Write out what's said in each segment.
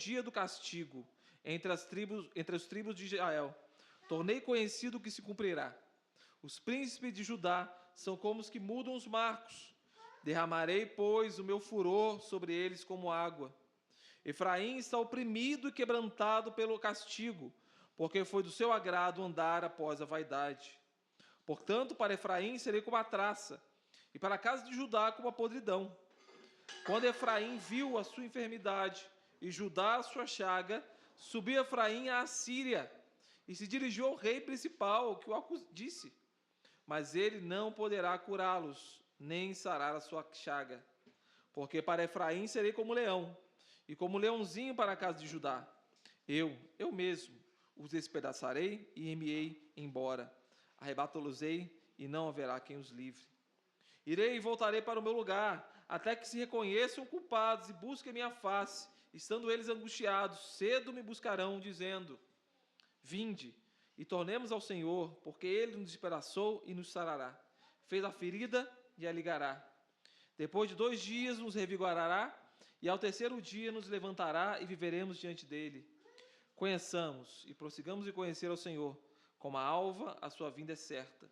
dia do castigo entre os tribos de Israel. Tornei conhecido o que se cumprirá. Os príncipes de Judá são como os que mudam os marcos. Derramarei, pois, o meu furor sobre eles como água. Efraim está oprimido e quebrantado pelo castigo, porque foi do seu agrado andar após a vaidade. Portanto, para Efraim serei como a traça, e para a casa de Judá como a podridão. Quando Efraim viu a sua enfermidade e Judá a sua chaga, subiu Efraim à Assíria e se dirigiu ao rei principal, que o disse: mas ele não poderá curá-los, nem sarar a sua chaga. Porque para Efraim serei como leão, e como leãozinho para a casa de Judá. Eu mesmo, os despedaçarei e enviei embora. Arrebatá-los-ei, e não haverá quem os livre. Irei e voltarei para o meu lugar, até que se reconheçam culpados e busquem minha face. Estando eles angustiados, cedo me buscarão, dizendo: vinde, e tornemos ao Senhor, porque Ele nos despedaçou e nos sarará. Fez a ferida e a ligará. Depois de 2 dias nos revigorará, e ao terceiro dia nos levantará e viveremos diante dEle. Conheçamos e prossigamos em conhecer ao Senhor. Como a alva, a sua vinda é certa.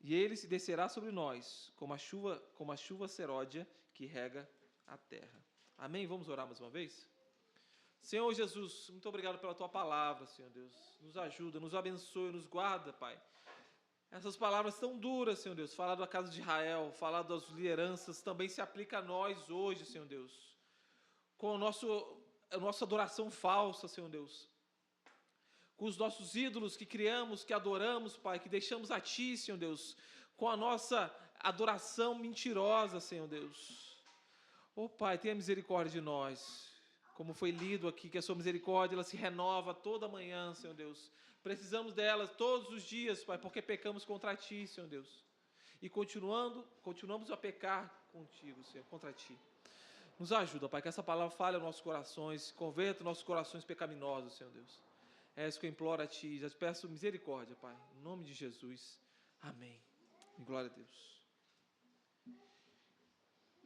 E Ele se descerá sobre nós, como a chuva seródia que rega a terra. Amém? Vamos orar mais uma vez? Senhor Jesus, muito obrigado pela Tua palavra, Senhor Deus. Nos ajuda, nos abençoe, nos guarda, Pai. Essas palavras tão duras, Senhor Deus, falar da casa de Israel, falar das lideranças, também se aplica a nós hoje, Senhor Deus. Com a nossa adoração falsa, Senhor Deus. Com os nossos ídolos que criamos, que adoramos, Pai, que deixamos a Ti, Senhor Deus. Com a nossa adoração mentirosa, Senhor Deus. Oh, Pai, tenha misericórdia de nós. Como foi lido aqui, que a sua misericórdia ela se renova toda manhã, Senhor Deus. Precisamos dela todos os dias, Pai, porque pecamos contra Ti, Senhor Deus. E continuamos a pecar contigo, Senhor, contra Ti. Nos ajuda, Pai, que essa palavra fale aos nossos corações, converta nossos corações pecaminosos, Senhor Deus. É isso que eu imploro a Ti, já te peço misericórdia, Pai, em nome de Jesus. Amém. E glória a Deus.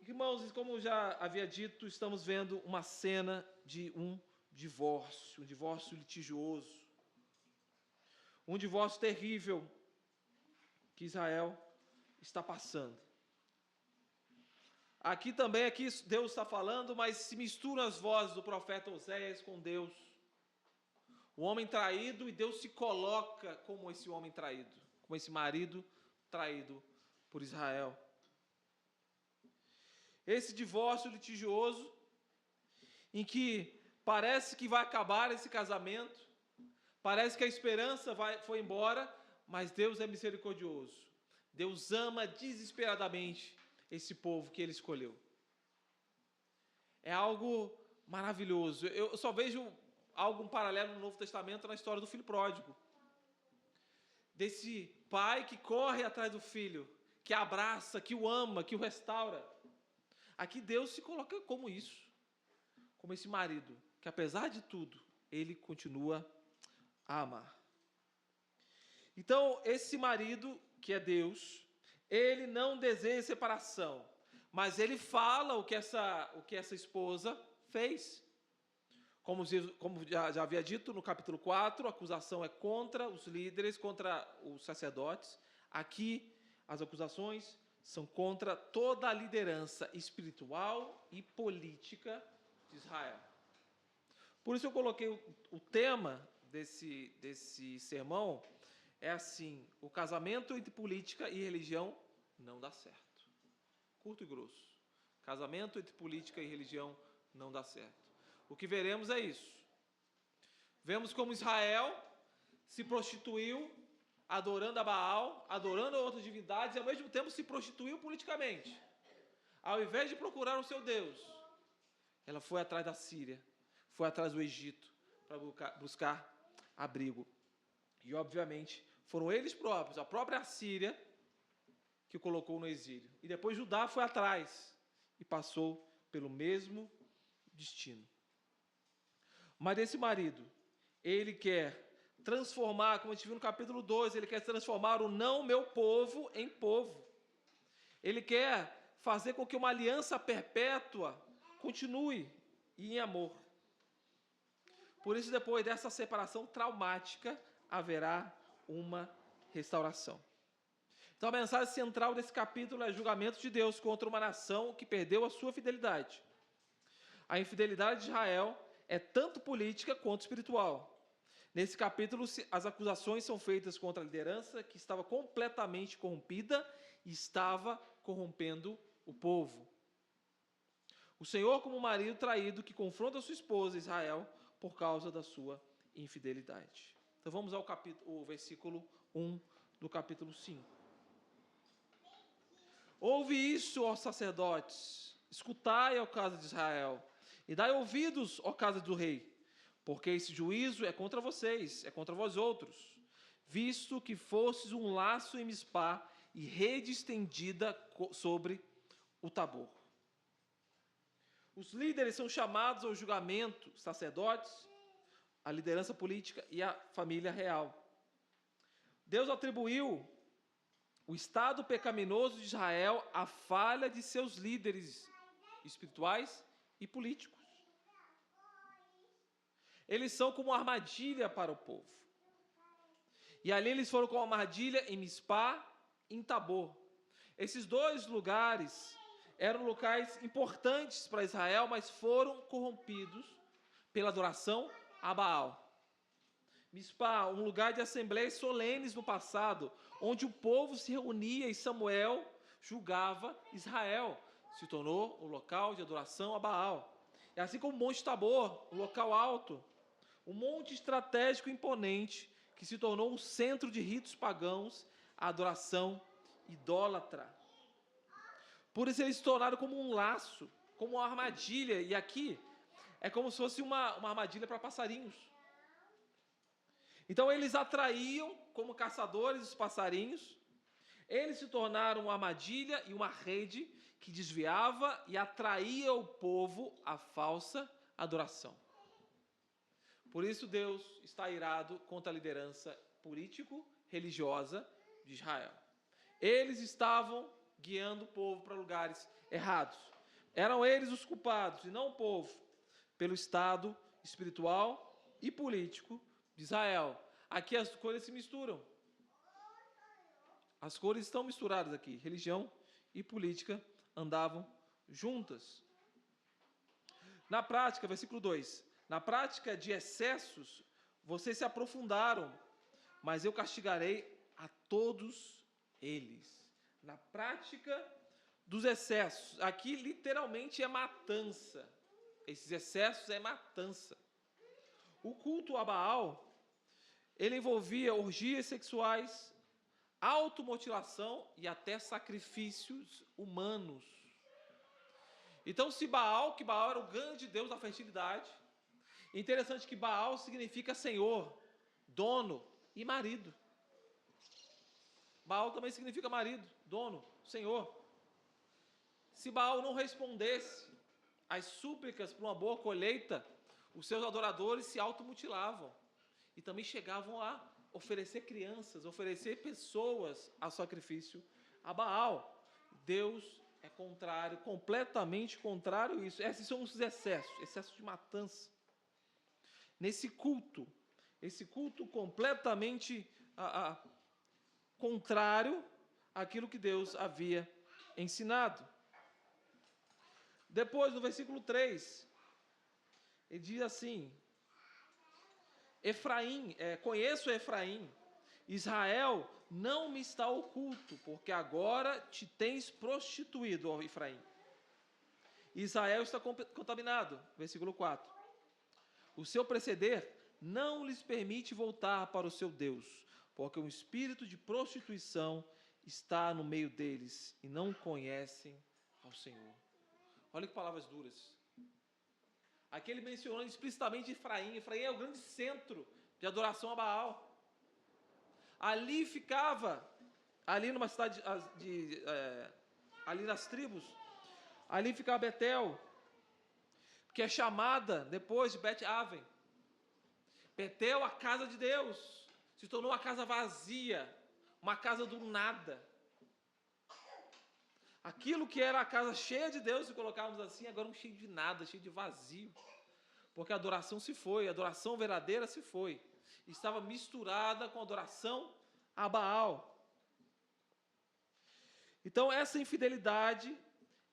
Irmãos, como eu já havia dito, estamos vendo uma cena de um divórcio litigioso. Um divórcio terrível que Israel está passando. Aqui também, Deus está falando, mas se misturam as vozes do profeta Oséias com Deus. O homem traído, e Deus se coloca como esse homem traído, como esse marido traído por Israel. Esse divórcio litigioso, em que parece que vai acabar esse casamento, parece que a esperança foi embora, mas Deus é misericordioso. Deus ama desesperadamente esse povo que Ele escolheu. É algo maravilhoso. Eu só vejo um paralelo no Novo Testamento na história do filho pródigo. Desse pai que corre atrás do filho, que abraça, que o ama, que o restaura. Aqui Deus se coloca como isso, como esse marido, que apesar de tudo, ele continua a amar. Então, esse marido, que é Deus, ele não deseja separação, mas ele fala o que essa esposa fez. Como já havia dito no capítulo 4, a acusação é contra os líderes, contra os sacerdotes. Aqui, as acusações são contra toda a liderança espiritual e política de Israel. Por isso eu coloquei o tema desse sermão, é assim: o casamento entre política e religião não dá certo. Curto e grosso. Casamento entre política e religião não dá certo. O que veremos é isso. Vemos como Israel se prostituiu, adorando a Baal, adorando a outras divindades, e ao mesmo tempo se prostituiu politicamente. Ao invés de procurar o seu Deus, ela foi atrás da Síria, foi atrás do Egito, para buscar abrigo. E, obviamente, foram eles próprios, a própria Síria, que o colocou no exílio. E depois Judá foi atrás e passou pelo mesmo destino. Mas esse marido, ele quer transformar, como a gente viu no capítulo 2, ele quer transformar o não meu povo em povo. Ele quer fazer com que uma aliança perpétua continue e em amor. Por isso, depois dessa separação traumática, haverá uma restauração. Então, a mensagem central desse capítulo é o julgamento de Deus contra uma nação que perdeu a sua fidelidade. A infidelidade de Israel é tanto política quanto espiritual. Nesse capítulo, as acusações são feitas contra a liderança que estava completamente corrompida e estava corrompendo o povo. O Senhor como um marido traído que confronta sua esposa Israel por causa da sua infidelidade. Então vamos ao versículo 1 do capítulo 5. Ouve isso, ó sacerdotes, escutai, ó casa de Israel, e dai ouvidos, ó casa do rei, porque esse juízo é contra vocês, é contra vós outros, visto que fostes um laço em Mispá e rede estendida sobre o Tabor. Os líderes são chamados ao julgamento, sacerdotes, a liderança política e a família real. Deus atribuiu o estado pecaminoso de Israel à falha de seus líderes espirituais e políticos. Eles são como uma armadilha para o povo. E ali eles foram como uma armadilha em Mispá e em Tabor. Esses dois lugares eram locais importantes para Israel, mas foram corrompidos pela adoração a Baal. Mispá, um lugar de assembleias solenes no passado, onde o povo se reunia e Samuel julgava Israel. Se tornou um local de adoração a Baal. É assim como o Monte Tabor, um local alto, um monte estratégico e imponente que se tornou um centro de ritos pagãos, a adoração idólatra. Por isso eles se tornaram como um laço, como uma armadilha. E aqui é como se fosse uma armadilha para passarinhos. Então eles atraíam como caçadores os passarinhos. Eles se tornaram uma armadilha e uma rede que desviava e atraía o povo à falsa adoração. Por isso Deus está irado contra a liderança político-religiosa de Israel. Eles estavam guiando o povo para lugares errados. Eram eles os culpados, e não o povo, pelo estado espiritual e político de Israel. Aqui as cores se misturam. As cores estão misturadas aqui. Religião e política andavam juntas. Na prática, versículo 2. Na prática de excessos, vocês se aprofundaram, mas eu castigarei a todos eles. Na prática dos excessos. Aqui literalmente é matança. Esses excessos é matança. O culto a Baal, ele envolvia orgias sexuais, automutilação e até sacrifícios humanos. Então, se Baal, que Baal era o grande deus da fertilidade, interessante que Baal significa senhor, dono e marido. Baal também significa marido, dono, senhor. Se Baal não respondesse às súplicas por uma boa colheita, os seus adoradores se automutilavam. E também chegavam a oferecer crianças, oferecer pessoas a sacrifício a Baal. Deus é contrário, completamente contrário a isso. Esses são os excessos, excesso de matança. Nesse culto, esse culto completamente contrário àquilo que Deus havia ensinado. Depois, no versículo 3, ele diz assim: Efraim, conheço Efraim, Israel não me está oculto, porque agora te tens prostituído, ó Efraim. Israel está contaminado, versículo 4. O seu proceder não lhes permite voltar para o seu Deus, porque um espírito de prostituição está no meio deles e não conhecem ao Senhor. Olha que palavras duras. Aqui ele mencionou explicitamente Efraim. Efraim é o grande centro de adoração a Baal. Ali ficava, ali numa cidade, ali nas tribos, ali ficava Betel, que é chamada depois de Bet-Aven. Betel, a casa de Deus, se tornou uma casa vazia, uma casa do nada. Aquilo que era a casa cheia de Deus, se colocarmos assim, agora um cheio de nada, cheio de vazio. porque a adoração se foi, a adoração verdadeira se foi. Estava misturada com a adoração a Baal. Então, essa infidelidade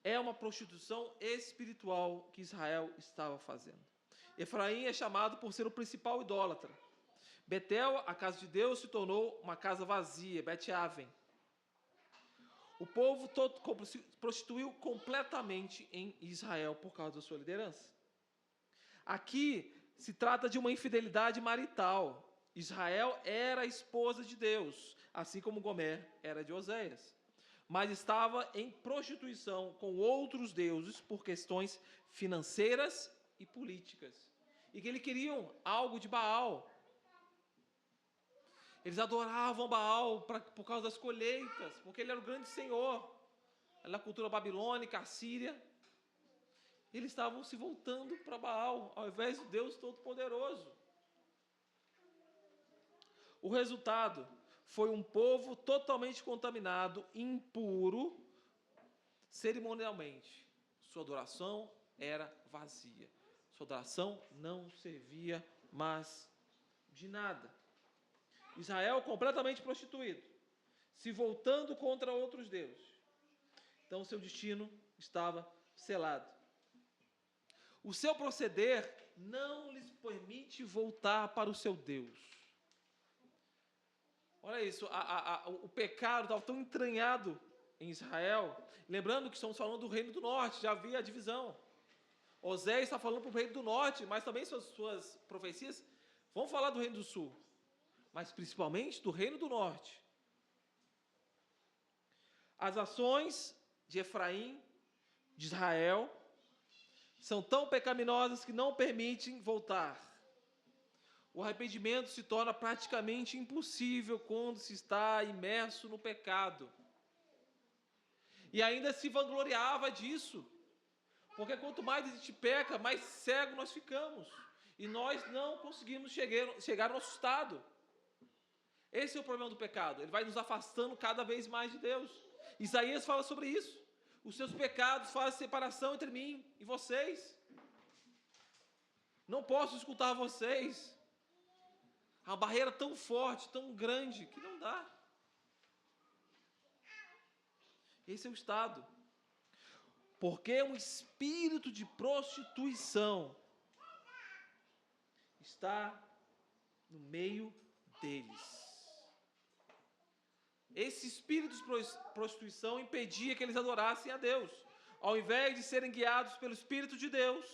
é uma prostituição espiritual que Israel estava fazendo. Efraim é chamado por ser o principal idólatra. Betel, a casa de Deus, se tornou uma casa vazia, Bet-Aven. O povo todo se prostituiu completamente em Israel por causa da sua liderança. Aqui se trata de uma infidelidade marital. Israel era a esposa de Deus, assim como Gomer era de Oséias, mas estava em prostituição com outros deuses por questões financeiras e políticas. E que eles queriam algo de Baal. Eles adoravam Baal por causa das colheitas, porque ele era o grande senhor. Na cultura babilônica, assíria, eles estavam se voltando para Baal, ao invés de Deus Todo-Poderoso. O resultado foi um povo totalmente contaminado, impuro, cerimonialmente. Sua adoração era vazia. Sua adoração não servia mais de nada. Israel completamente prostituído, se voltando contra outros deuses. Então, seu destino estava selado. O seu proceder não lhes permite voltar para o seu Deus. Olha isso, o pecado estava tão entranhado em Israel. Lembrando que estamos falando do reino do norte, já havia a divisão. Oséias está falando para o reino do norte, mas também suas profecias vão falar do reino do sul, mas principalmente do reino do norte. As ações de Efraim, de Israel, são tão pecaminosas que não permitem voltar. O arrependimento se torna praticamente impossível quando se está imerso no pecado. E ainda se vangloriava disso, porque quanto mais a gente peca, mais cego nós ficamos. E nós não conseguimos chegar ao nosso estado. Esse é o problema do pecado. Ele vai nos afastando cada vez mais de Deus. Isaías fala sobre isso. Os seus pecados fazem separação entre mim e vocês. Não posso escutar vocês. Há uma barreira tão forte, tão grande, que não dá. Esse é o estado. Porque um espírito de prostituição está no meio deles. Esse espírito de prostituição impedia que eles adorassem a Deus. Ao invés de serem guiados pelo Espírito de Deus,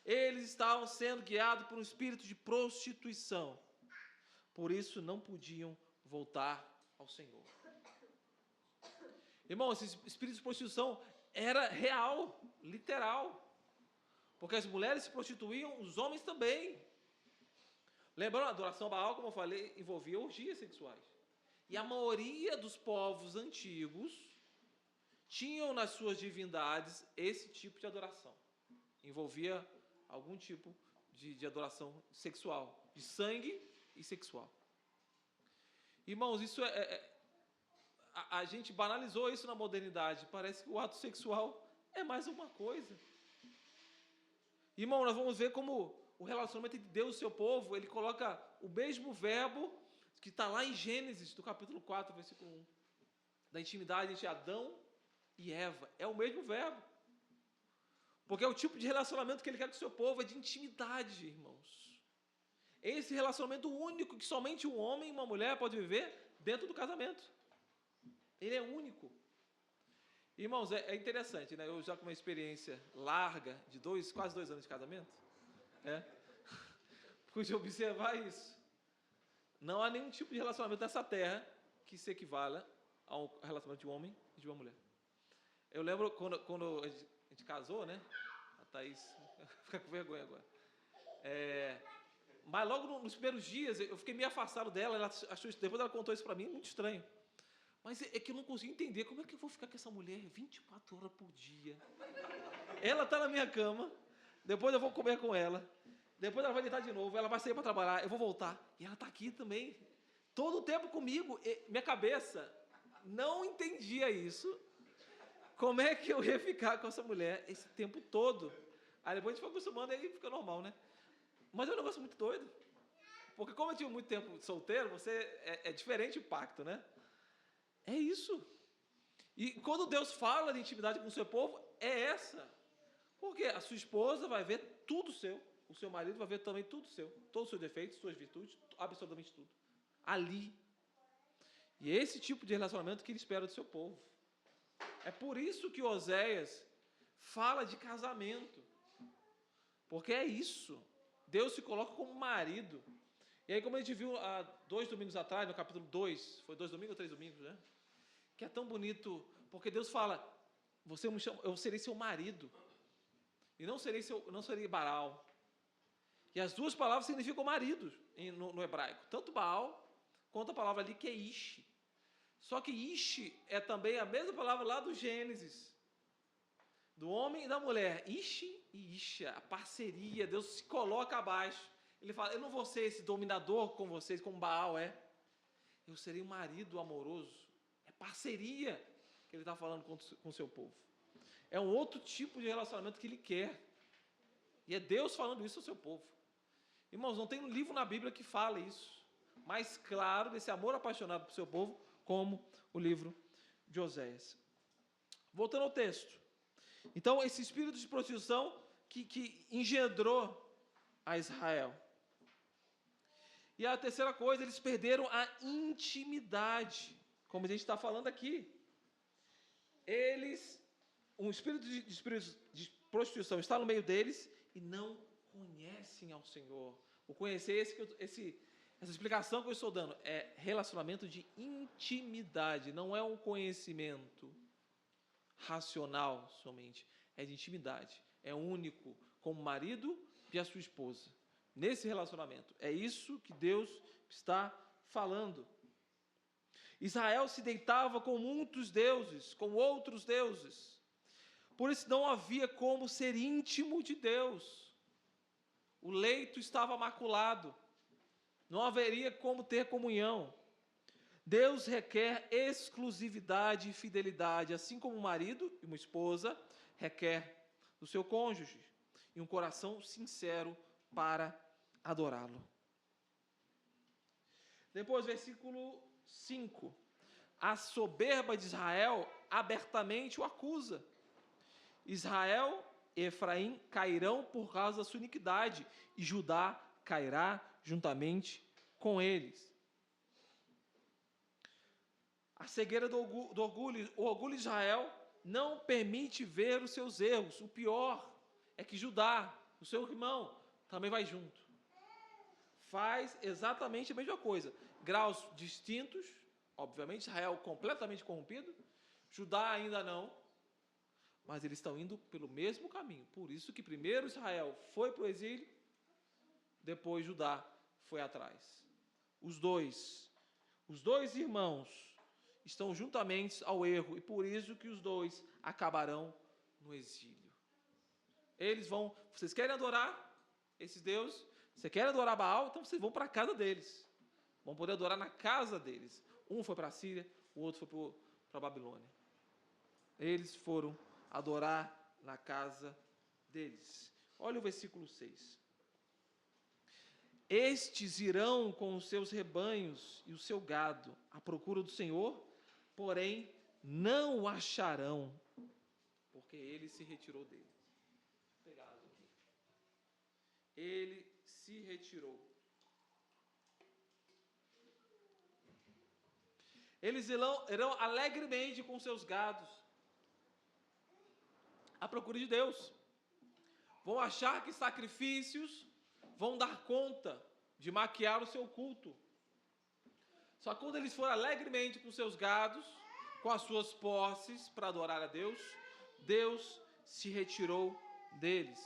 eles estavam sendo guiados por um espírito de prostituição. Por isso não podiam voltar ao Senhor. Irmão, esse espírito de prostituição era real, literal. Porque as mulheres se prostituíam, os homens também. Lembrando, a adoração a Baal, como eu falei, envolvia orgias sexuais. E a maioria dos povos antigos tinham nas suas divindades esse tipo de adoração. Envolvia algum tipo de adoração sexual, de sangue e sexual. Irmãos, isso a gente banalizou isso na modernidade. Parece que o ato sexual é mais uma coisa. Irmão, nós vamos ver como o relacionamento entre Deus e seu povo, ele coloca o mesmo verbo que está lá em Gênesis, do capítulo 4, versículo 1. Da intimidade entre Adão e Eva. É o mesmo verbo. Porque é o tipo de relacionamento que ele quer com o seu povo, é de intimidade, irmãos. Esse relacionamento único que somente um homem e uma mulher podem viver dentro do casamento. Ele é único. Irmãos, é interessante, né? Eu já com uma experiência larga de quase 2 anos de casamento, pude observar isso. Não há nenhum tipo de relacionamento nessa terra que se equivala ao relacionamento de um homem e de uma mulher. Eu lembro quando a gente casou, né? A Thaís fica com vergonha agora. Mas logo nos primeiros dias eu fiquei meio afastado dela. Ela achou isso, depois ela contou isso para mim, muito estranho. Mas é que eu não consigo entender como é que eu vou ficar com essa mulher 24 horas por dia. Ela está na minha cama, depois eu vou comer com ela. Depois ela vai deitar de novo, ela vai sair para trabalhar, eu vou voltar. E ela está aqui também, todo o tempo comigo. Minha cabeça não entendia isso. Como é que eu ia ficar com essa mulher esse tempo todo? Aí depois a gente foi acostumando e aí fica normal, né? Mas é um negócio muito doido. Porque como eu tive muito tempo solteiro, é diferente o pacto, né? É isso. E quando Deus fala de intimidade com o seu povo, é essa. Porque a sua esposa vai ver tudo seu. O seu marido vai ver também tudo seu. Todos os seus defeitos, suas virtudes, absolutamente tudo. Ali. E é esse tipo de relacionamento que ele espera do seu povo. É por isso que Oséias fala de casamento. Porque é isso. Deus se coloca como marido. E aí, como a gente viu há 2 domingos atrás, no capítulo 2, foi 2 domingos ou 3 domingos, né? Que é tão bonito, porque Deus fala, eu serei seu marido. E não serei Baal. E as duas palavras significam marido no hebraico. Tanto Baal, quanto a palavra ali que é Ish. Só que Ish é também a mesma palavra lá do Gênesis. Do homem e da mulher. Ish e Isha, a parceria. Deus se coloca abaixo. Ele fala, eu não vou ser esse dominador com vocês, como Baal é. Eu serei um marido amoroso. É parceria que ele está falando com o seu povo. É um outro tipo de relacionamento que ele quer. E é Deus falando isso ao seu povo. Irmãos, não tem um livro na Bíblia que fale isso. Mais claro desse amor apaixonado por seu povo, como o livro de Oséias. Voltando ao texto. Então, esse espírito de prostituição que engendrou a Israel. E a terceira coisa, eles perderam a intimidade, como a gente está falando aqui. Um espírito de prostituição está no meio deles e não conhecem ao Senhor. O conhecer, essa explicação que eu estou dando, é relacionamento de intimidade, não é um conhecimento racional somente, é de intimidade, é único, como o marido e a sua esposa. Nesse relacionamento, é isso que Deus está falando. Israel se deitava com muitos deuses, com outros deuses. Por isso não havia como ser íntimo de Deus. O leito estava maculado. Não haveria como ter comunhão. Deus requer exclusividade e fidelidade, assim como um marido e uma esposa requer do seu cônjuge. E um coração sincero para adorá-lo. Depois, versículo 5. A soberba de Israel abertamente o acusa. Israel e Efraim cairão por causa da sua iniquidade, e Judá cairá juntamente com eles. A cegueira do orgulho, o orgulho de Israel não permite ver os seus erros. O pior é que Judá, o seu irmão, também vai junto. Faz exatamente a mesma coisa. Graus distintos, obviamente, Israel completamente corrompido, Judá ainda não, mas eles estão indo pelo mesmo caminho. Por isso que primeiro Israel foi para o exílio, depois Judá foi atrás. Os dois irmãos estão juntamente ao erro, e por isso que os dois acabarão no exílio. Vocês querem adorar esses deuses? Você quer adorar Baal? Então vocês vão para a casa deles. Vão poder adorar na casa deles. Um foi para a Síria, o outro foi para a Babilônia. Eles foram adorar na casa deles. Olha o versículo 6. Estes irão com os seus rebanhos e o seu gado à procura do Senhor, porém não o acharão, porque ele se retirou dele. Vou pegar aqui. Ele se retirou. Eles irão alegremente com seus gados à procura de Deus. Vão achar que sacrifícios vão dar conta de maquiar o seu culto. Só que quando eles forem alegremente com seus gados, com as suas posses para adorar a Deus, Deus se retirou deles.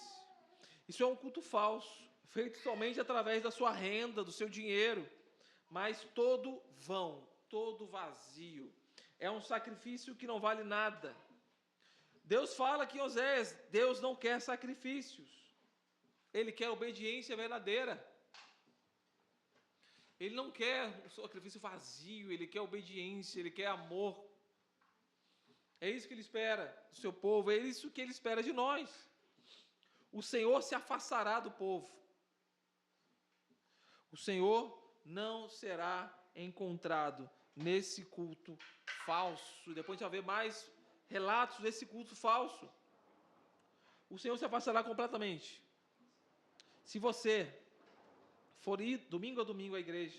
Isso é um culto falso, feito somente através da sua renda, do seu dinheiro, mas todo vão, todo vazio. É um sacrifício que não vale nada. Deus fala aqui em Oséias, Deus não quer sacrifícios. Ele quer obediência verdadeira. Ele não quer um sacrifício vazio, ele quer obediência, ele quer amor. É isso que ele espera do seu povo, é isso que ele espera de nós. o Senhor se afastará do povo. O Senhor não será encontrado nesse culto falso. Depois a gente vai ver mais relatos desse culto falso. O Senhor se afastará completamente. Se você for ir domingo a domingo à igreja,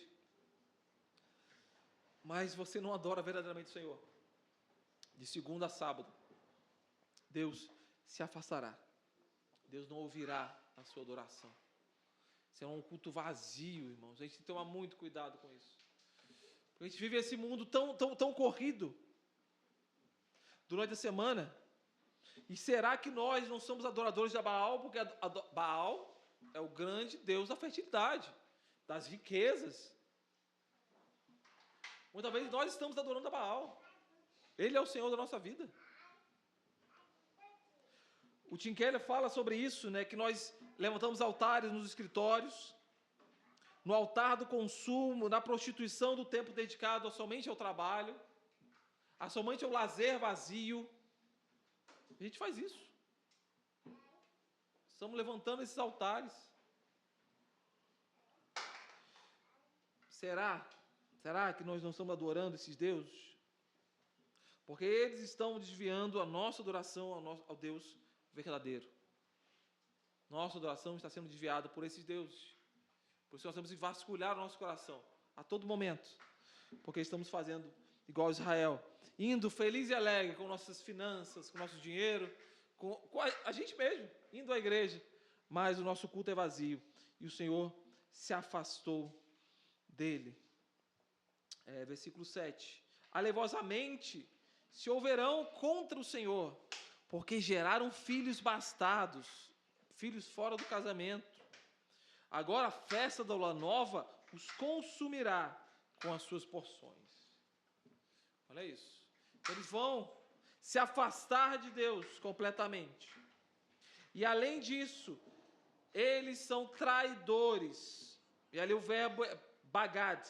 mas você não adora verdadeiramente o Senhor, de segunda a sábado, Deus se afastará. Deus não ouvirá a sua adoração. Será um culto vazio, irmãos. A gente tem que tomar muito cuidado com isso. Porque a gente vive esse mundo tão corrido durante a semana. E será que nós não somos adoradores de Baal? Porque Baal é o grande Deus da fertilidade, das riquezas. Muitas vezes nós estamos adorando a Baal. Ele é o Senhor da nossa vida. O Tim Keller fala sobre isso, né, que nós levantamos altares nos escritórios, no altar do consumo, na prostituição do tempo dedicado somente ao trabalho, somente ao lazer vazio. A gente faz isso. Estamos levantando esses altares. Será que nós não estamos adorando esses deuses? Porque eles estão desviando a nossa adoração ao Deus verdadeiro. Nossa adoração está sendo desviada por esses deuses. Por isso nós temos que vasculhar o nosso coração a todo momento. Porque estamos fazendo igual Israel. Indo feliz e alegre com nossas finanças, com nosso dinheiro, com a gente mesmo, indo à igreja. Mas o nosso culto é vazio. E o Senhor se afastou dele. Versículo 7. Alevosamente se houverão contra o Senhor, porque geraram filhos bastardos, filhos fora do casamento. Agora a festa da lua nova os consumirá com as suas porções. Olha isso. Eles vão se afastar de Deus completamente. E além disso, eles são traidores. E ali o verbo é bagad,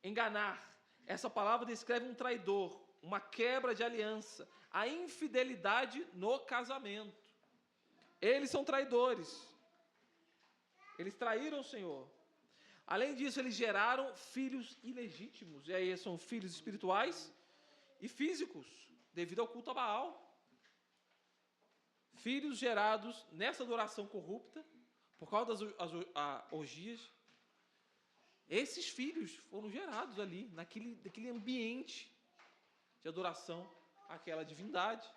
enganar. Essa palavra descreve um traidor, uma quebra de aliança, a infidelidade no casamento. Eles são traidores. Eles traíram o Senhor. Além disso, eles geraram filhos ilegítimos. E aí são filhos espirituais e físicos, devido ao culto a Baal. Filhos gerados nessa adoração corrupta, por causa das orgias. Esses filhos foram gerados ali, naquele ambiente de adoração àquela divindade.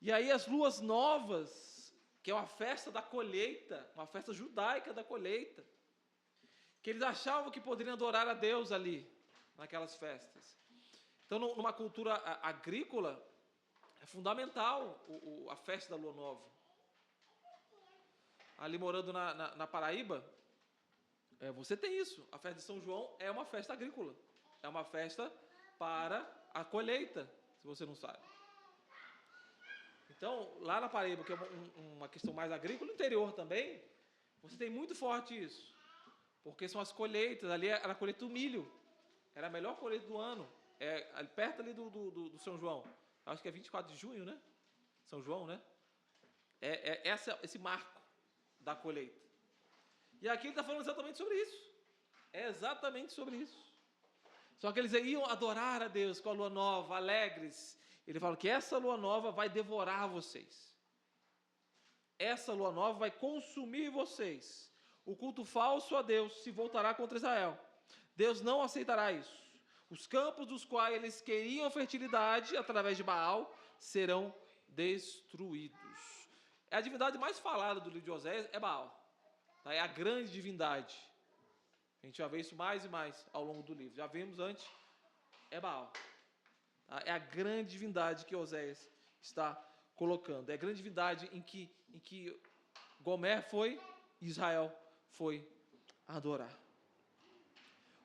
E aí as luas novas, que é uma festa da colheita, uma festa judaica da colheita, que eles achavam que poderiam adorar a Deus ali, naquelas festas. Então, numa cultura agrícola, é fundamental a festa da lua nova. Ali morando na Paraíba, você tem isso. A festa de São João é uma festa agrícola. É uma festa para a colheita, se você não sabe. Então, lá na Paraíba, que é uma questão mais agrícola, no interior também, você tem muito forte isso. Porque são as colheitas, ali era a colheita do milho. Era a melhor colheita do ano. Perto ali do São João. Acho que é 24 de junho, né? São João, né? Esse marco da colheita. E aqui ele está falando exatamente sobre isso. É exatamente sobre isso. Só que eles iam adorar a Deus com a lua nova, alegres. Ele fala que essa lua nova vai devorar vocês. Essa lua nova vai consumir vocês. O culto falso a Deus se voltará contra Israel. Deus não aceitará isso. Os campos dos quais eles queriam fertilidade através de Baal serão destruídos. A divindade mais falada do livro de Oséias é Baal. É a grande divindade. A gente vai ver isso mais e mais ao longo do livro. Já vimos antes, é Baal. É a grande divindade que Oséias está colocando. É a grande divindade em que Gomer foi, Israel foi adorar.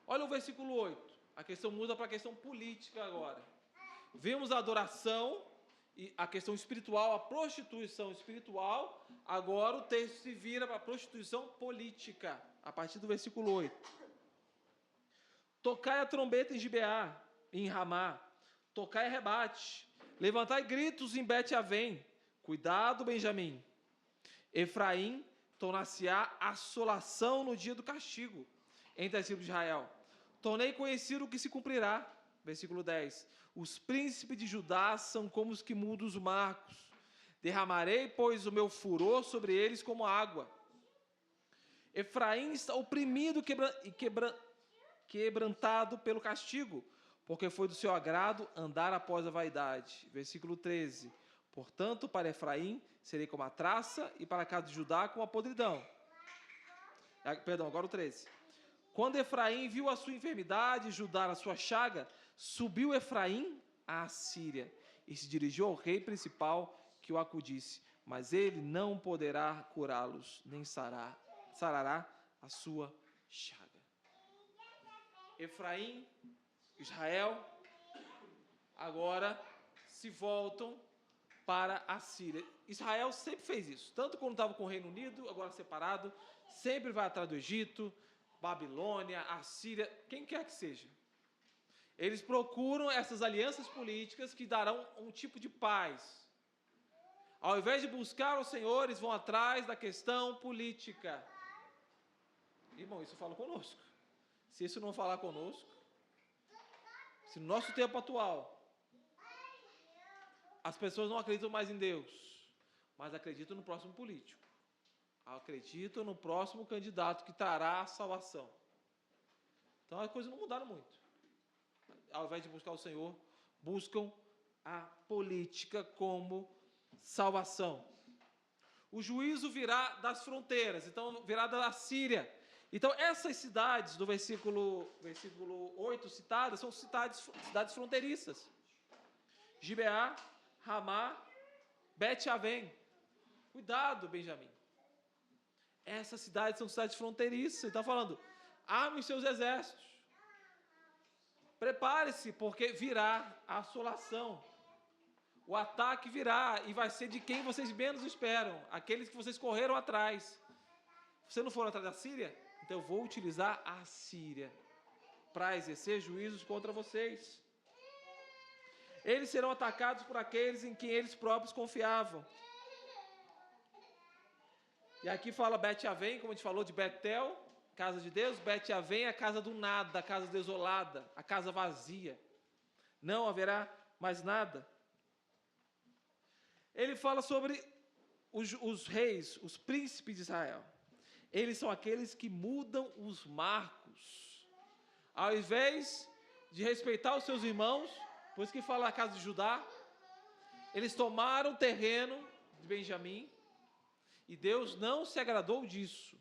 Olha o versículo 8. A questão muda para a questão política agora. Vimos a adoração e a questão espiritual, a prostituição espiritual. Agora o texto se vira para a prostituição política, a partir do versículo 8. Tocai a trombeta em Gibeá, em Ramá. Tocai a rebate. Levantai gritos em Bet-Avém. Cuidado, Benjamim. Efraim tornar-se-á assolação no dia do castigo entre as tribos de Israel. Tornei conhecido o que se cumprirá. Versículo 10. Os príncipes de Judá são como os que mudam os marcos. Derramarei, pois, o meu furor sobre eles como água. Efraim está oprimido e quebrantado pelo castigo, porque foi do seu agrado andar após a vaidade. Versículo 13. Portanto, para Efraim serei como a traça, e para a casa de Judá como a podridão. Perdão, agora o 13. Quando Efraim viu a sua enfermidade, Judá a sua chaga, subiu Efraim à Assíria e se dirigiu ao rei principal que o acudisse, mas ele não poderá curá-los, nem sarará a sua chaga. Efraim, Israel, agora se voltam para a Síria. Israel sempre fez isso, tanto quando estava com o Reino Unido, agora separado, sempre vai atrás do Egito, Babilônia, Assíria, quem quer que seja. Eles procuram essas alianças políticas que darão um tipo de paz. Ao invés de buscar o Senhor, eles vão atrás da questão política. Irmão, isso fala conosco. Se isso não falar conosco, se no nosso tempo atual as pessoas não acreditam mais em Deus, mas acreditam no próximo político, acreditam no próximo candidato que trará a salvação. Então as coisas não mudaram muito. Ao invés de buscar o Senhor, buscam a política como salvação. O juízo virá das fronteiras, então virá da Síria. Então essas cidades do versículo 8 citadas são cidades fronteiriças. Gibeá, Ramá, Bet-Avém. Cuidado, Benjamim. Essas cidades são cidades fronteiriças. Ele está falando, arme os seus exércitos. Prepare-se, porque virá a assolação. O ataque virá e vai ser de quem vocês menos esperam. Aqueles que vocês correram atrás. Vocês não foram atrás da Síria? Então eu vou utilizar a Síria para exercer juízos contra vocês. Eles serão atacados por aqueles em quem eles próprios confiavam. E aqui fala Bet-Avém, como a gente falou de Betel, casa de Deus. Bet-Avém é a casa do nada, a casa desolada, a casa vazia. Não haverá mais nada. Ele fala sobre os reis, os príncipes de Israel. Eles são aqueles que mudam os marcos. Ao invés de respeitar os seus irmãos, por isso que fala a casa de Judá, eles tomaram o terreno de Benjamim, e Deus não se agradou disso.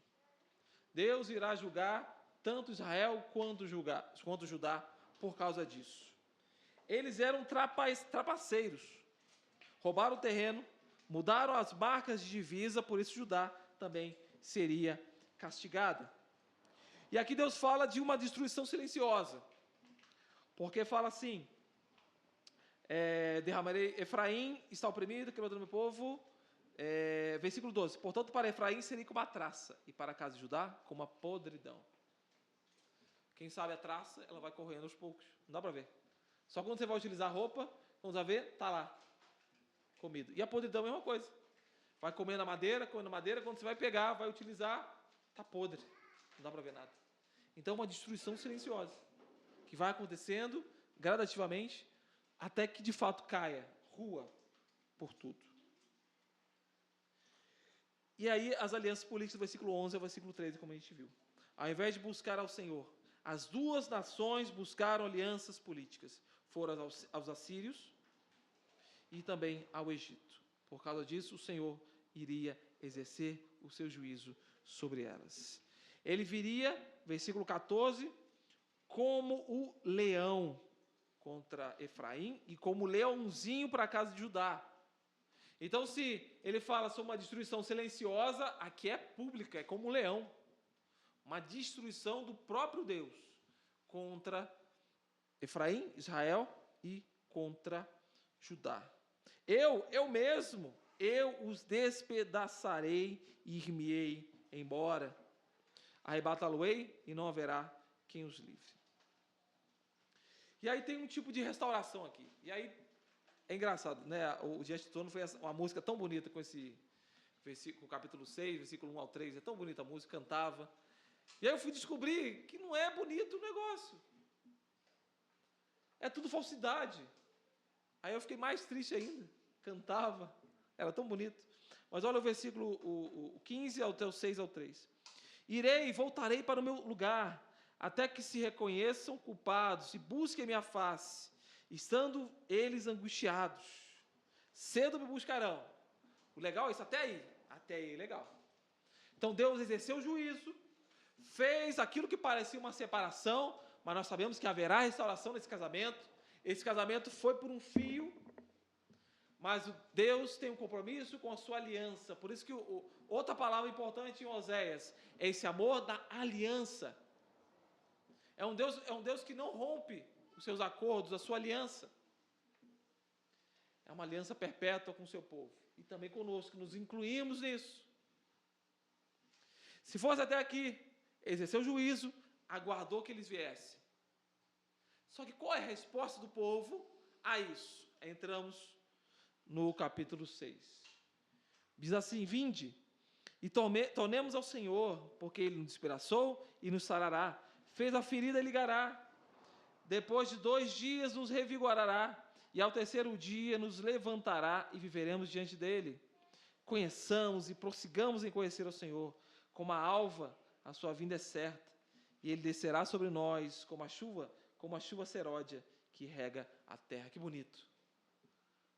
Deus irá julgar tanto Israel quanto Judá por causa disso. Eles eram trapaceiros, roubaram o terreno, mudaram as marcas de divisa, por isso Judá também seria castigada. E aqui Deus fala de uma destruição silenciosa, porque fala assim, derramarei, Efraim está oprimido, quebrando meu povo, versículo 12, portanto para Efraim seria como a traça, e para a casa de Judá como a podridão. Quem sabe a traça, ela vai correndo aos poucos, não dá para ver. Só quando você vai utilizar a roupa, vamos ver, está lá, comido. E a podridão é a mesma coisa. Vai comendo a madeira, quando você vai pegar, vai utilizar, está podre, não dá para ver nada. Então uma destruição silenciosa, que vai acontecendo gradativamente, até que de fato caia, rua por tudo. E aí as alianças políticas do versículo 11 ao versículo 13, como a gente viu. Ao invés de buscar ao Senhor, as duas nações buscaram alianças políticas. Foram aos assírios e também ao Egito. Por causa disso, o Senhor iria exercer o seu juízo sobre elas. Ele viria, versículo 14, como o leão contra Efraim e como leãozinho para a casa de Judá. Então, se ele fala sobre uma destruição silenciosa, aqui é pública, é como um leão. Uma destruição do próprio Deus contra Efraim, Israel e contra Judá. Eu mesmo, eu os despedaçarei e ir-me-ei embora. Arrebatá-lo-ei e não haverá quem os livre. E aí tem um tipo de restauração aqui. E aí é engraçado, né? O Dia de Torno foi uma música tão bonita com capítulo 6, versículo 1 ao 3, é tão bonita a música, cantava. E aí eu fui descobrir que não é bonito o negócio. É tudo falsidade. Aí eu fiquei mais triste ainda. Cantava, era tão bonito. Mas olha o versículo o 15 até o 6 ao 3. Irei e voltarei para o meu lugar, até que se reconheçam culpados e busquem minha face, estando eles angustiados. Cedo me buscarão. O legal é isso, até aí, legal. Então Deus exerceu o juízo, fez aquilo que parecia uma separação, mas nós sabemos que haverá restauração nesse casamento. Esse casamento foi por um fio, mas Deus tem um compromisso com a sua aliança. Por isso que outra palavra importante em Oséias é esse amor da aliança. É um Deus que não rompe os seus acordos, a sua aliança. É uma aliança perpétua com o seu povo. E também conosco, nos incluímos nisso. Se fosse até aqui, exerceu o juízo, aguardou que eles viessem. Só que qual é a resposta do povo a isso? Entramos no capítulo 6. Diz assim: vinde e tornemos ao Senhor, porque Ele nos despedaçou e nos sarará, fez a ferida e ligará. Depois de 2 dias nos revigorará, e ao 3º dia nos levantará e viveremos diante dele. Conheçamos e prossigamos em conhecer o Senhor. Como a alva, a sua vinda é certa, e ele descerá sobre nós como a chuva seródia que rega a terra. Que bonito.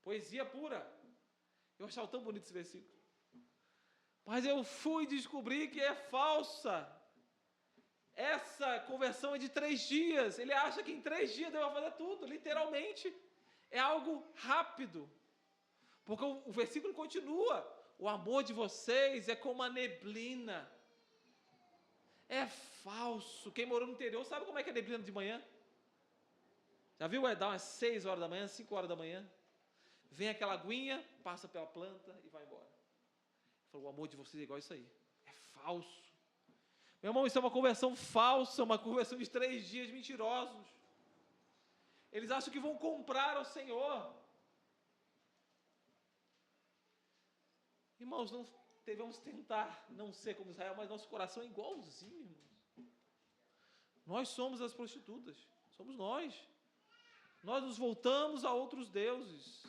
Poesia pura. Eu achava tão bonito esse versículo. Mas eu fui descobrir que é falsa. Essa conversão é de 3 dias. Ele acha que em 3 dias Deus vai fazer tudo, literalmente. É algo rápido. Porque o versículo continua. O amor de vocês é como a neblina. É falso. Quem morou no interior sabe como é que é a neblina de manhã? Já viu? Dar umas 6 horas da manhã, 5 horas da manhã. Vem aquela aguinha, passa pela planta e vai embora. Falou, o amor de vocês é igual a isso aí. É falso. Meu irmão, isso é uma conversão falsa, uma conversão de 3 dias mentirosos. Eles acham que vão comprar ao Senhor. Irmãos, não devemos tentar não ser como Israel, mas nosso coração é igualzinho, irmãos. Nós somos as prostitutas. Somos nós. Nós nos voltamos a outros deuses.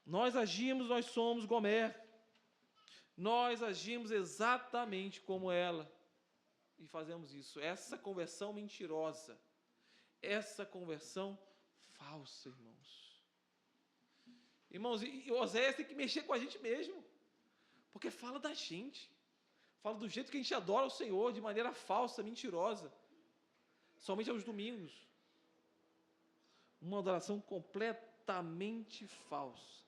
Nós agimos, nós somos Gomer. Nós agimos exatamente como ela. E fazemos isso. Essa conversão mentirosa. Essa conversão falsa, irmãos. Irmãos, e Oséias tem que mexer com a gente mesmo. Porque fala da gente. Fala do jeito que a gente adora o Senhor, de maneira falsa, mentirosa. Somente aos domingos. Uma adoração completamente falsa.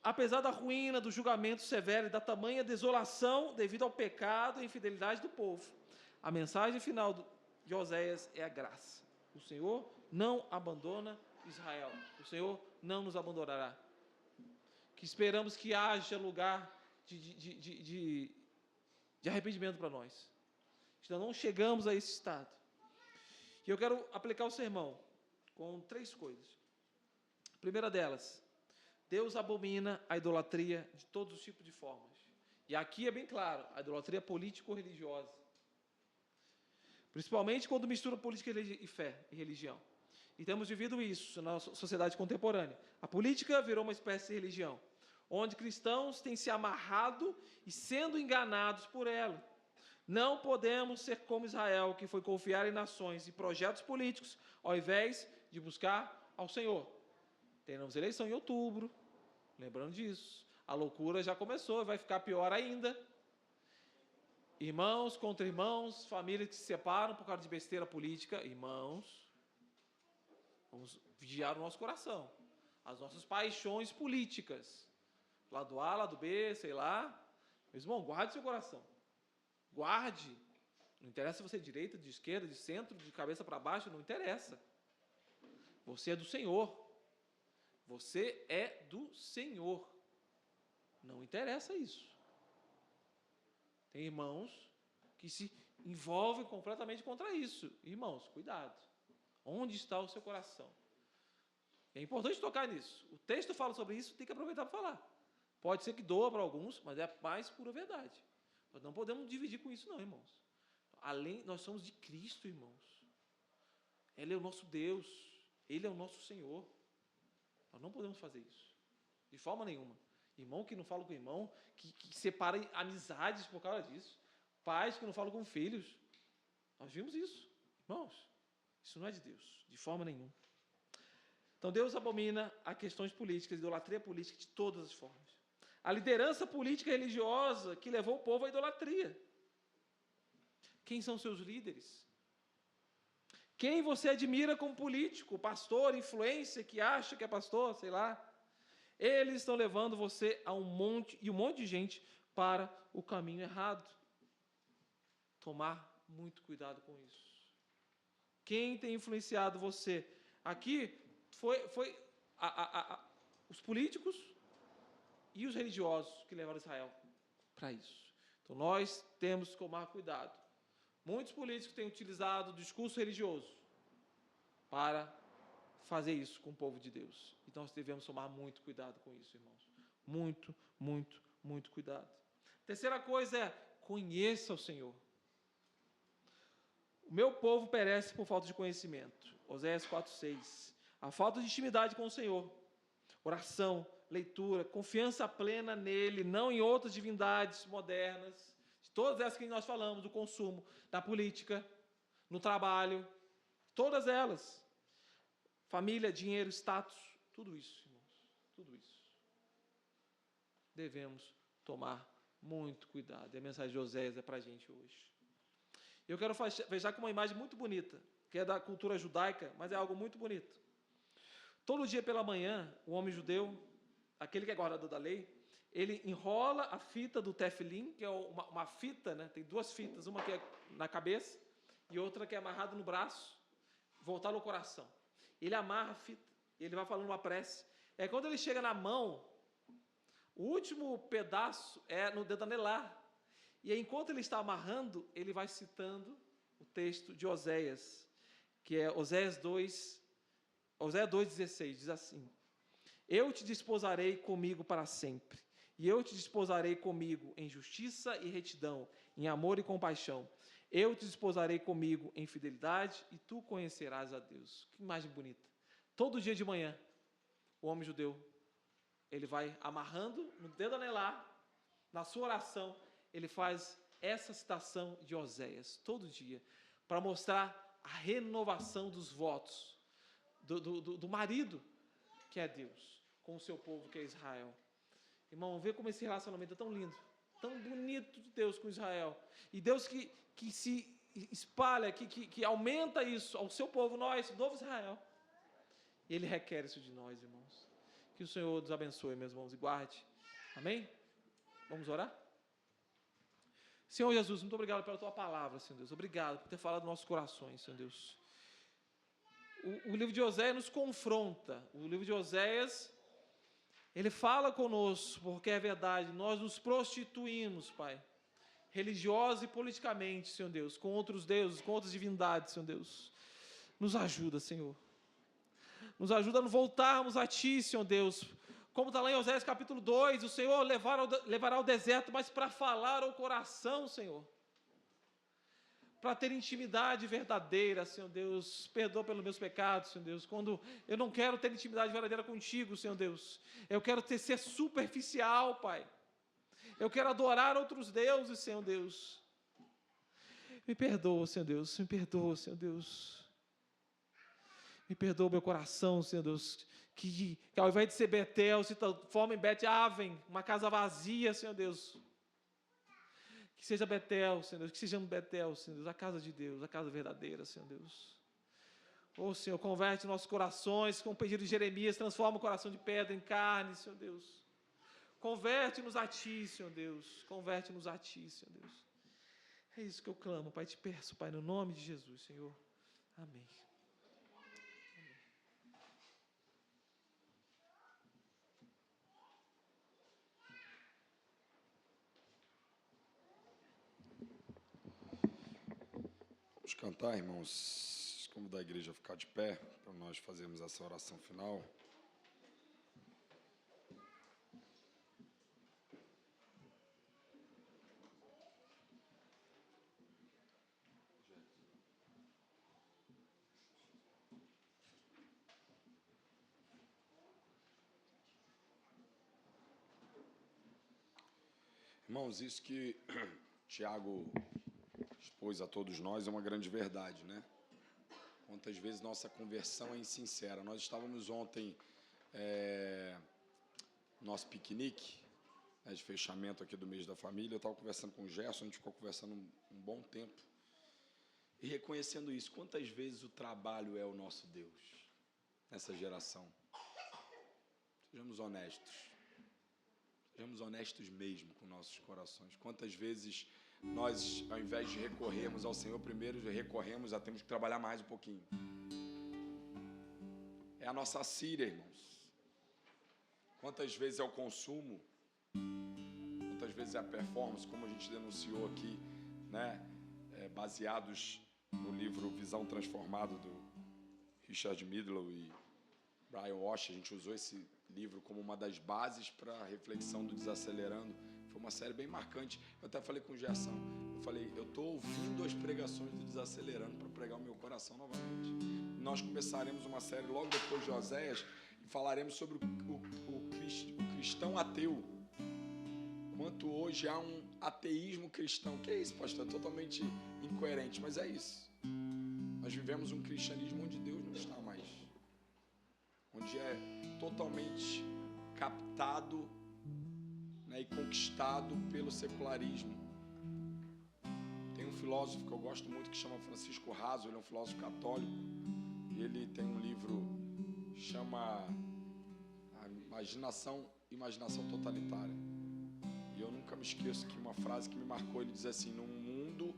Apesar da ruína, do julgamento severo e da tamanha desolação devido ao pecado e infidelidade do povo, a mensagem final de Oséias é a graça. O Senhor não abandona Israel. O Senhor não nos abandonará. Que esperamos que haja lugar de arrependimento para nós. Ainda não chegamos a esse estado. E eu quero aplicar o sermão com 3 coisas. A primeira delas, Deus abomina a idolatria de todos os tipos de formas. E aqui é bem claro, a idolatria político-religiosa. Principalmente quando mistura política e fé e religião. E temos vivido isso na sociedade contemporânea. A política virou uma espécie de religião, onde cristãos têm se amarrado e sendo enganados por ela. Não podemos ser como Israel, que foi confiar em nações e projetos políticos, ao invés de buscar ao Senhor. Teremos eleição em outubro, lembrando disso. A loucura já começou, vai ficar pior ainda. Irmãos contra irmãos, famílias que se separam por causa de besteira política. Irmãos, vamos vigiar o nosso coração, as nossas paixões políticas. Lado A, lado B, sei lá. Meu irmão, guarde seu coração. Guarde. Não interessa se você é de direita, de esquerda, de centro, de cabeça para baixo, não interessa. Você é do Senhor. Você é do Senhor. Não interessa isso. Tem irmãos que se envolvem completamente contra isso. Irmãos, cuidado. Onde está o seu coração? É importante tocar nisso. O texto fala sobre isso, tem que aproveitar para falar. Pode ser que doa para alguns, mas é a mais pura verdade. Nós não podemos dividir com isso, não, irmãos. Nós somos de Cristo, irmãos. Ele é o nosso Deus. Ele é o nosso Senhor. Nós não podemos fazer isso. De forma nenhuma. Irmão que não fala com irmão, que separa amizades por causa disso. Pais que não falam com filhos. Nós vimos isso. Irmãos, isso não é de Deus. De forma nenhuma. Então, Deus abomina a questões políticas, idolatria política de todas as formas. A liderança política e religiosa que levou o povo à idolatria. Quem são seus líderes? Quem você admira como político, pastor, influência, que acha que é pastor, sei lá. Eles estão levando você a um monte de gente para o caminho errado. Tomar muito cuidado com isso. Quem tem influenciado você? Aqui foi os políticos e os religiosos que levaram Israel para isso. Então, nós temos que tomar cuidado. Muitos políticos têm utilizado o discurso religioso para fazer isso com o povo de Deus. Então, nós devemos tomar muito cuidado com isso, irmãos. Muito, muito, muito cuidado. Terceira coisa é, conheça o Senhor. O meu povo perece por falta de conhecimento. Oséias 4:6. A falta de intimidade com o Senhor. Oração, leitura, confiança plena nele, não em outras divindades modernas. De todas essas que nós falamos, do consumo, da política, no trabalho, todas elas. Família, dinheiro, status, tudo isso, irmãos. Tudo isso. Devemos tomar muito cuidado. E a mensagem de Oséias é para a gente hoje. Eu quero fechar com uma imagem muito bonita, que é da cultura judaica, mas é algo muito bonito. Todo dia pela manhã, o homem judeu, aquele que é guardador da lei, ele enrola a fita do tefilim, que é uma fita, né? Tem duas fitas, uma que é na cabeça e outra que é amarrada no braço, voltada ao coração. Ele amarra a fita, ele vai falando uma prece. Quando ele chega na mão, o último pedaço é no dedo anelar. E enquanto ele está amarrando, ele vai citando o texto de Oséias, que é Oséias 2:16, diz assim: Eu te desposarei comigo para sempre, e eu te desposarei comigo em justiça e retidão, em amor e compaixão. Eu te desposarei comigo em fidelidade, e tu conhecerás a Deus. Que imagem bonita. Todo dia de manhã, o homem judeu, ele vai amarrando no dedo anelar, na sua oração, ele faz essa citação de Oséias, todo dia, para mostrar a renovação dos votos do marido, que é Deus, com o seu povo, que é Israel. Irmão, vê como esse relacionamento é tão lindo, tão bonito de Deus com Israel. E Deus que se espalha, que aumenta isso ao seu povo, nós, novo Israel. E Ele requer isso de nós, irmãos. Que o Senhor nos abençoe, meus irmãos, e guarde. Amém? Vamos orar? Senhor Jesus, muito obrigado pela Tua palavra, Senhor Deus. Obrigado por ter falado nos nossos corações, Senhor Deus. O livro de Oséias nos confronta. O livro de Oséias, ele fala conosco, porque é verdade, nós nos prostituímos, Pai, religiosa e politicamente, Senhor Deus, com outros deuses, com outras divindades, Senhor Deus. Nos ajuda, Senhor. Nos ajuda a voltarmos a Ti, Senhor Deus. Como está lá em Oséias capítulo 2, o Senhor levará ao deserto, mas para falar ao coração, Senhor. Para ter intimidade verdadeira, Senhor Deus. Perdoa pelos meus pecados, Senhor Deus. Quando eu não quero ter intimidade verdadeira contigo, Senhor Deus. Eu quero ser superficial, Pai. Eu quero adorar outros deuses, Senhor Deus. Me perdoa, Senhor Deus. Me perdoa, Senhor Deus. Me perdoa meu coração, Senhor Deus. Que ao invés de ser Betel, se transforma em Bet-Aven, uma casa vazia, Senhor Deus. Que seja Betel, Senhor Deus, que sejamos Betel, Senhor Deus, a casa de Deus, a casa verdadeira, Senhor Deus. Oh, Senhor, converte nossos corações, com o pedido de Jeremias, transforma o coração de pedra em carne, Senhor Deus. Converte-nos a Ti, Senhor Deus, converte-nos a Ti, Senhor Deus. É isso que eu clamo, Pai, te peço, Pai, no nome de Jesus, Senhor. Amém. Vamos cantar, irmãos. Convidar a igreja a ficar de pé, para nós fazermos essa oração final. Irmãos, isso que Tiago expôs a todos nós é uma grande verdade, né? Quantas vezes nossa conversão é insincera. Nós estávamos ontem, nosso piquenique, né, de fechamento aqui do mês da família. Eu estava conversando com o Gerson, a gente ficou conversando um bom tempo. E reconhecendo isso, quantas vezes o trabalho é o nosso Deus nessa geração? Sejamos honestos. Sejamos honestos mesmo com nossos corações. Quantas vezes nós, ao invés de recorrermos ao Senhor, primeiro recorremos a termos que trabalhar mais um pouquinho. É a nossa síria, irmãos. Quantas vezes é o consumo? Quantas vezes é a performance, como a gente denunciou aqui, né? Baseados no livro Visão Transformada do Richard Midlow e Brian Walsh. A gente usou esse livro como uma das bases para a reflexão do Desacelerando. Foi uma série bem marcante. Eu até falei com o Gerson, eu falei, eu estou ouvindo as pregações do Desacelerando para pregar o meu coração novamente. Nós começaremos uma série logo depois de Oséias e falaremos sobre o cristão ateu. Quanto hoje há um ateísmo cristão. Que é isso, pastor? É totalmente incoerente, mas é isso. Nós vivemos um cristianismo onde Deus não está mais. Onde é totalmente captado, né, e conquistado pelo secularismo. Tem um filósofo que eu gosto muito que chama Francisco Raso, ele é um filósofo católico, e ele tem um livro que chama Imaginação Totalitária. E eu nunca me esqueço que uma frase que me marcou, ele diz assim: num mundo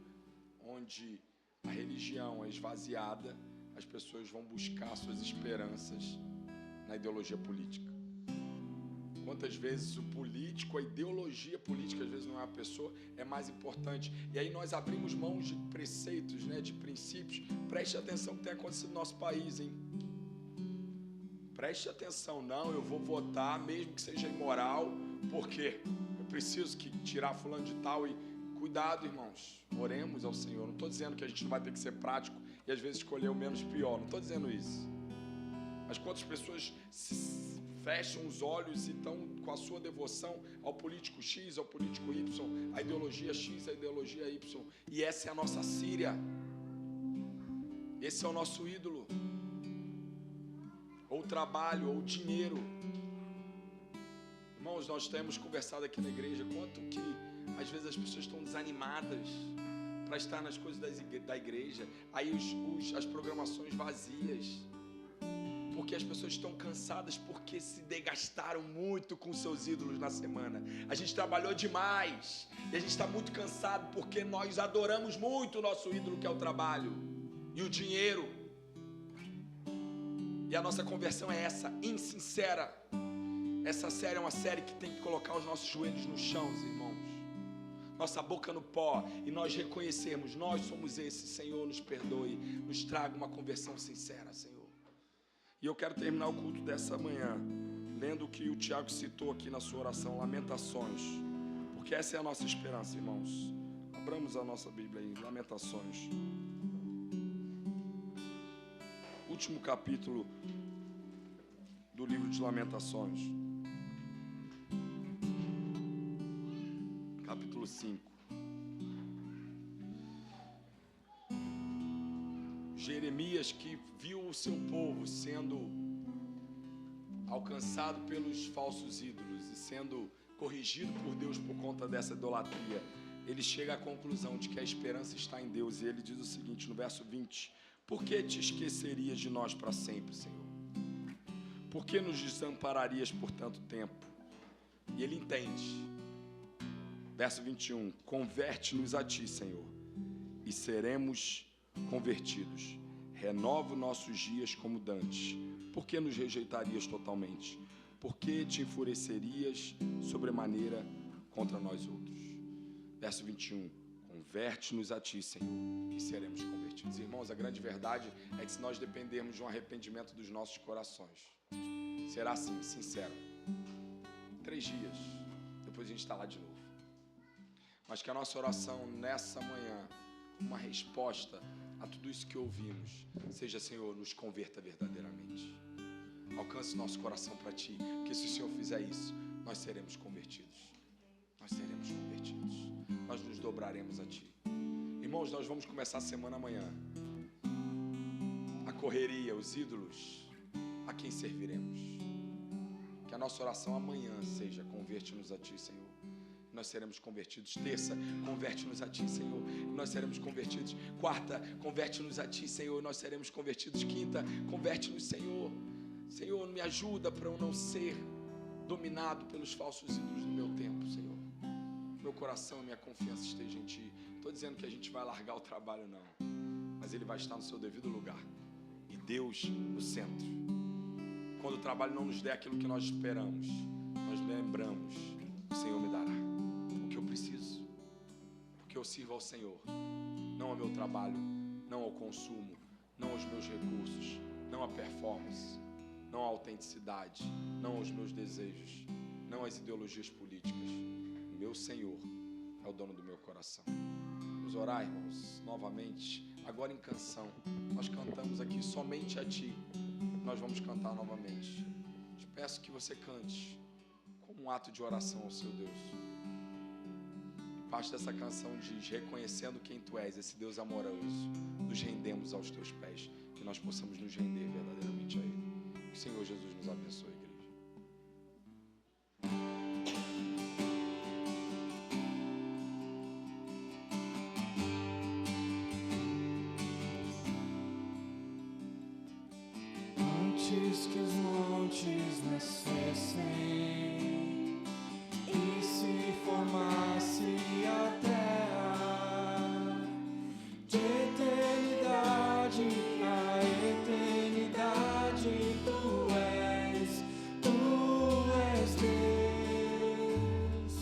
onde a religião é esvaziada, as pessoas vão buscar suas esperanças na ideologia política. Quantas vezes o político, a ideologia política, às vezes não é a pessoa, é mais importante. E aí nós abrimos mão de preceitos, né, de princípios. Preste atenção no que tem acontecido no nosso país, hein? Preste atenção. Não, eu vou votar, mesmo que seja imoral, porque eu preciso tirar fulano de tal. E cuidado, irmãos. Oremos ao Senhor. Não estou dizendo que a gente não vai ter que ser prático e às vezes escolher o menos pior. Não estou dizendo isso. Mas quantas pessoas fecham os olhos e estão com a sua devoção ao político X, ao político Y, a ideologia X, a ideologia Y. E essa é a nossa síria. Esse é o nosso ídolo. Ou trabalho, ou dinheiro. Irmãos, nós temos conversado aqui na igreja quanto que às vezes as pessoas estão desanimadas para estar nas coisas da igreja. Aí as programações vazias. Porque as pessoas estão cansadas porque se desgastaram muito com seus ídolos na semana. A gente trabalhou demais e a gente está muito cansado porque nós adoramos muito o nosso ídolo, que é o trabalho e o dinheiro. E a nossa conversão é essa, insincera. Essa série é uma série que tem que colocar os nossos joelhos no chão, irmãos. Nossa boca no pó e nós reconhecermos, nós somos esse. Senhor, nos perdoe, nos traga uma conversão sincera, Senhor. E eu quero terminar o culto dessa manhã lendo o que o Tiago citou aqui na sua oração, Lamentações. Porque essa é a nossa esperança, irmãos. Abramos a nossa Bíblia aí, Lamentações. Último capítulo do livro de Lamentações. Capítulo 5. Jeremias, que viu o seu povo sendo alcançado pelos falsos ídolos e sendo corrigido por Deus por conta dessa idolatria, ele chega à conclusão de que a esperança está em Deus. E ele diz o seguinte no verso 20: por que te esquecerias de nós para sempre, Senhor? Por que nos desampararias por tanto tempo? E ele entende. Verso 21: converte-nos a ti, Senhor, e seremos convertidos. Renova nossos dias como dantes. Por que nos rejeitarias totalmente? Por que te enfurecerias sobremaneira contra nós outros? Verso 21: converte-nos a ti, Senhor, e seremos convertidos. Irmãos, a grande verdade é que se nós dependermos de um arrependimento dos nossos corações, será assim, sincero. 3 dias, depois a gente está lá de novo. Mas que a nossa oração nessa manhã, uma resposta a tudo isso que ouvimos, seja: Senhor, nos converta verdadeiramente. Alcance nosso coração para ti, porque se o Senhor fizer isso, nós seremos convertidos. nós seremos convertidos. Nós nos dobraremos a Ti. Irmãos, nós vamos começar a semana amanhã. A correria, os ídolos, a quem serviremos? Que a nossa oração amanhã seja: converte-nos a Ti, Senhor. Nós seremos convertidos. Terça, converte-nos a Ti, Senhor. Nós seremos convertidos. Quarta, converte-nos a Ti, Senhor. Nós seremos convertidos. Quinta, converte-nos, Senhor. Senhor, me ajuda para eu não ser dominado pelos falsos ídolos no meu tempo, Senhor. Meu coração e minha confiança esteja em Ti. Estou dizendo que a gente vai largar o trabalho, não. Mas ele vai estar no seu devido lugar. E Deus no centro. Quando o trabalho não nos der aquilo que nós esperamos, nós lembramos: o Senhor me dará o que eu preciso. Porque eu sirvo ao Senhor, não ao meu trabalho, não ao consumo, não aos meus recursos, não à performance, não à autenticidade, não aos meus desejos, não às ideologias políticas. Meu Senhor é o dono do meu coração. Vamos orar, irmãos, novamente. Agora em canção. Nós cantamos aqui somente a Ti. Nós vamos cantar novamente. Te peço que você cante como um ato de oração ao seu Deus. Parte dessa canção diz: reconhecendo quem Tu és, esse Deus amoroso, nos rendemos aos Teus pés. Que nós possamos nos render verdadeiramente a Ele. Que o Senhor Jesus nos abençoe, igreja. Antes que os montes nascessem e se formasse a terra, de eternidade a eternidade, Tu és Deus.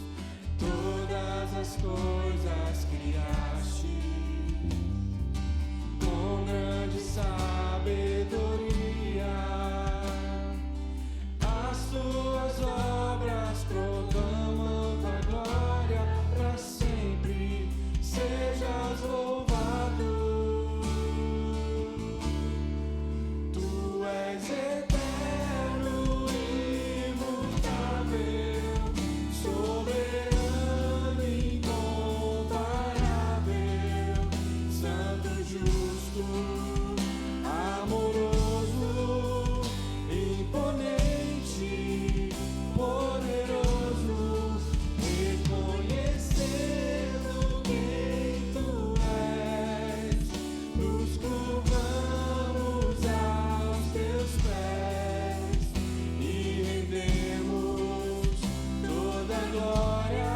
Todas as coisas criaste com grande sabedoria. As Tuas obras proclamam Tua glória, para sempre sejas louvado. Tu és eterno, imutável, soberano, incomparável, santo, justo, amoroso, imponente, poderoso, reconhecendo quem Tu és, nos curvamos aos Teus pés e rendemos toda a glória,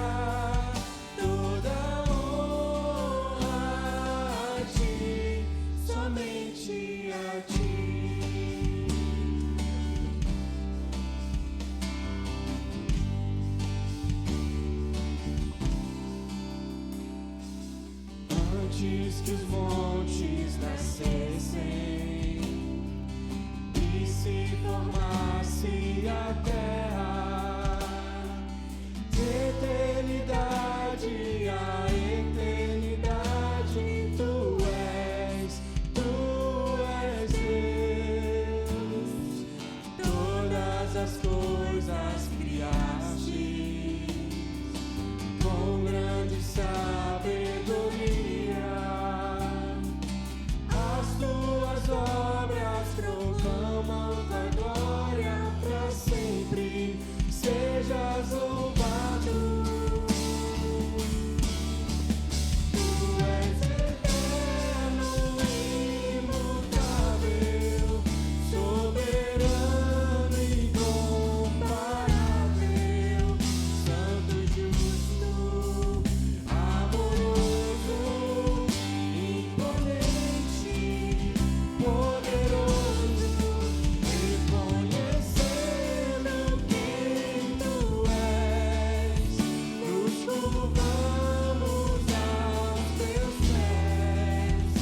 toda a honra a Ti, somente a Ti. Antes que os montes nascessem e se formasse a terra, de eternidade a eternidade, Tu és Deus. Todas as coisas criaste com grande sabedoria. As Tuas obras proclamam Tua glória, para sempre sejas louvado. Tu és eterno, imutável, soberano, incomparável, santo, justo, amoroso, imponente, poderoso, reconhecendo quem Tu és, nos curvamos aos Teus pés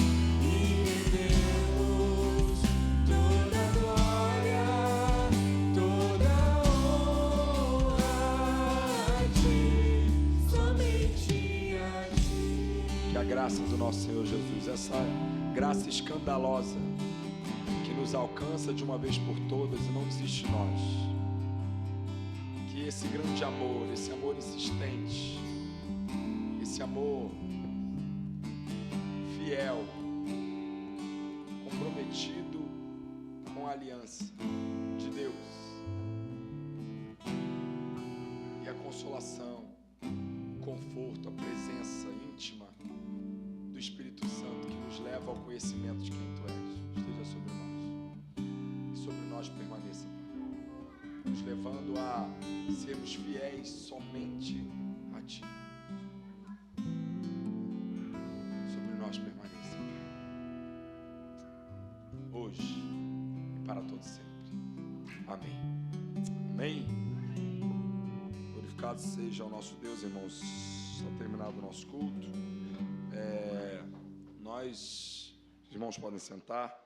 e rendemos toda a glória, toda a honra a Ti, somente a Ti. Que a graça do nosso Senhor Jesus, essa graça escandalosa que nos alcança de uma vez por todas e não desiste de nós, que que esse grande amor, esse amor insistente, esse amor fiel, comprometido com a aliança de Deus e a consolação, o conforto, a presença íntima do Espírito Santo que nos leva ao conhecimento de quem Tu és, esteja sobre nós e sobre nós permaneça, Pai, nos levando a sermos fiéis somente a Ti. Sobre nós permaneça, Pai, hoje e para todo sempre. Amém. Amém. Glorificado seja o nosso Deus, irmãos. Está terminado o nosso culto. Os irmãos podem sentar.